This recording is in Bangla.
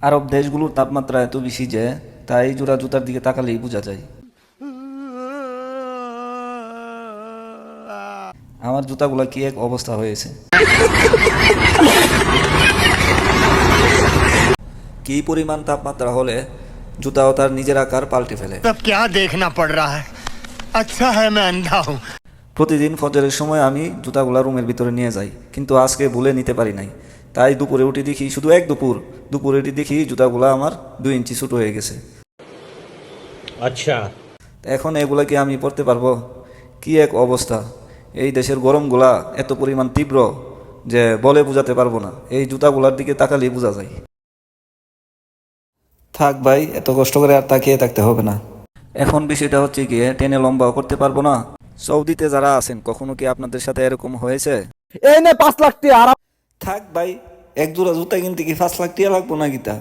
আরব দেশগুলোর তাপমাত্রা এত বেশি যে তাই জোড়া জুতার দিকে তাকালেই বোঝা যায়। আমার জুতাগুলা কি এক অবস্থা হয়েছে। কি পরিমাণ তাপমাত্রা হলে জুতাও তার নিজের আকার পাল্টে ফেলে। सब क्या देखना पड़ रहा है। अच्छा है मैं अंधा हूँ। প্রতিদিন ফজরের সময় আমি জুতাগুলা রুমের ভিতরে নিয়ে যাই, কিন্তু আজকে ভুলে নিতে পারি নাই। তাই দুপুরে উঠে দেখি, শুধু এক দুপুরে উঠে দেখি জুতাগুলা আমার 2 ইঞ্চি ছোট হয়ে গেছে। अच्छा এখন এগুলা কি আমি পরতে পারবো? কি এক অবস্থা। এই দেশের গরমগুলা এত পরিমাণ তীব্র যে বলে বোঝাতে পারবো না। এই জুতাগুলার দিকে তাকালেই বোঝা যায়। থাক ভাই, এত কষ্ট করে আর তাকিয়ে থাকতে হবে না। এখন বিষয়টা হচ্ছে গিয়ে টেনে লম্বাও করতে পারবো না। সৌদিতে যারা আছেন, কখনো কি আপনাদের সাথে এরকম হয়েছে? এই নে 5 লাখ টাকা। থাক ভাই, এক জোড়া জুতা কিনতে কি 5 লাখ টাকা লাগবো না গীতা?